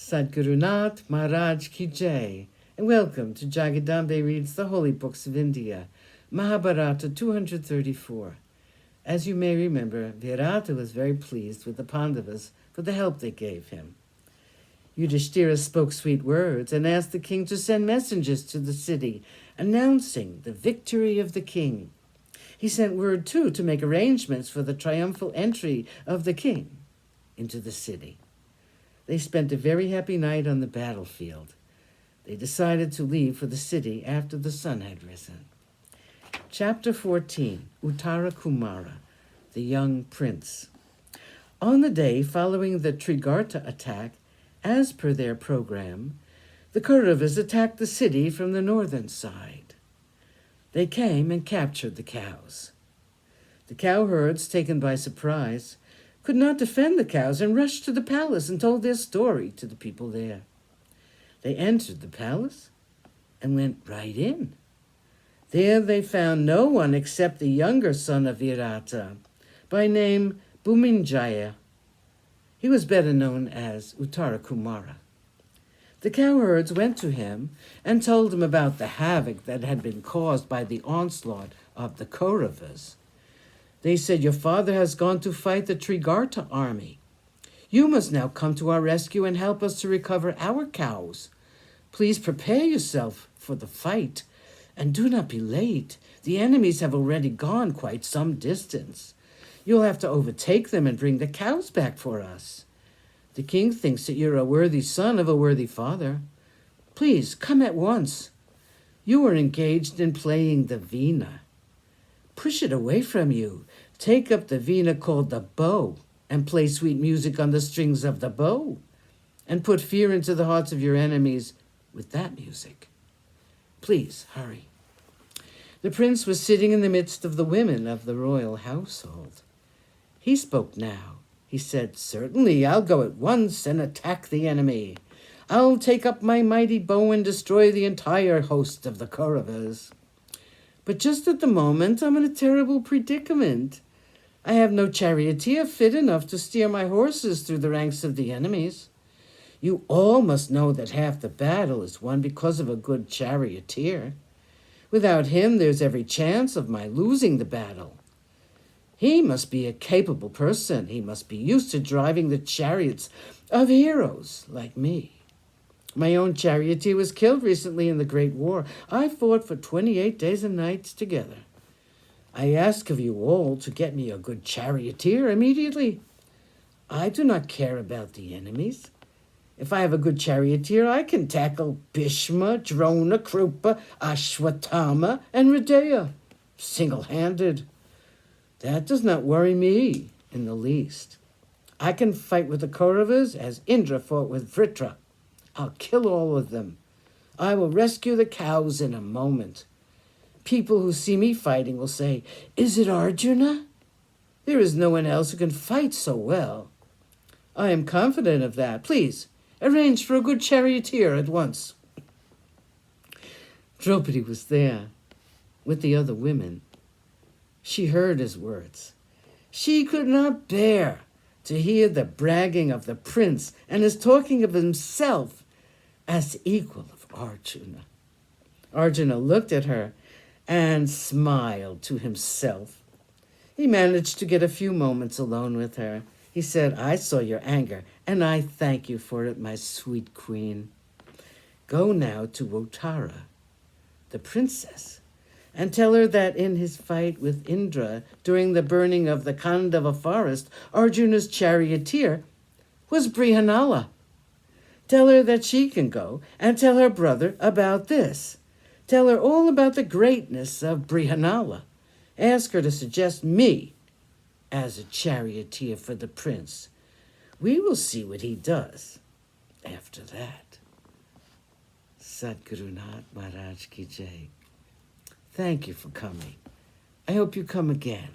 Sadguru Nath Maharaj Ki Jai, and welcome to Jagadambe Reads the Holy Books of India, Mahabharata234. As you may remember, Virata was very pleased with the Pandavas for the help they gave him. Yudhishthira spoke sweet words and asked the king to send messengers to the city, announcing the victory of the king. He sent word, too, to make arrangements for the triumphal entry of the king into the city. They spent a very happy night on the battlefield. They decided to leave for the city after the sun had risen. Chapter 14, Uttara Kumara, the young prince. On the day following the Trigarta attack, as per their program, the Kauravas attacked the city from the northern side. They came and captured the cows. The cowherds, taken by surprise, could not defend the cows and rushed to the palace and told their story to the people there. They entered the palace and went right in. There they found no one except the younger son of Virata, by name Bhuminjaya. He was better known as Uttara Kumara. The cowherds went to him and told him about the havoc that had been caused by the onslaught of the Kauravas. They said, "Your father has gone to fight the Trigarta army. You must now come to our rescue and help us to recover our cows. Please prepare yourself for the fight, and do not be late. The enemies have already gone quite some distance. You'll have to overtake them and bring the cows back for us. The king thinks that you're a worthy son of a worthy father. Please, come at once. You are engaged in playing the veena. Push it away from you. Take up the veena called the bow and play sweet music on the strings of the bow, and put fear into the hearts of your enemies with that music. Please, hurry." The prince was sitting in the midst of the women of the royal household. He spoke now. He said, "Certainly, I'll go at once and attack the enemy. I'll take up my mighty bow and destroy the entire host of the Kauravas. But just at the moment, I'm in a terrible predicament. I have no charioteer fit enough to steer my horses through the ranks of the enemies. You all must know that half the battle is won because of a good charioteer. Without him, there's every chance of my losing the battle. He must be a capable person. He must be used to driving the chariots of heroes like me. My own charioteer was killed recently in the Great War. I fought for 28 days and nights together. I ask of you all to get me a good charioteer immediately. I do not care about the enemies. If I have a good charioteer, I can tackle Bhishma, Drona, Krupa, Ashwatthama, and Hridaya, single-handed. That does not worry me in the least. I can fight with the Kauravas as Indra fought with Vritra. I'll kill all of them. I will rescue the cows in a moment. People who see me fighting will say, 'Is it Arjuna?' There is no one else who can fight so well. I am confident of that. Please, arrange for a good charioteer at once." Draupadi was there with the other women. She heard his words. She could not bear to hear the bragging of the prince and his talking of himself as equal of Arjuna. Arjuna looked at her and smiled to himself. He managed to get a few moments alone with her. He said, "I saw your anger, and I thank you for it, my sweet queen. Go now to Uttara, the princess, and tell her that in his fight with Indra during the burning of the Khandava forest, Arjuna's charioteer was Brihanala. Tell her that she can go, and tell her brother about this. Tell her all about the greatness of Brihanala. Ask her to suggest me as a charioteer for the prince. We will see what he does after that." Sadguru Nath Maharaj Ki Jai. Thank you for coming. I hope you come again.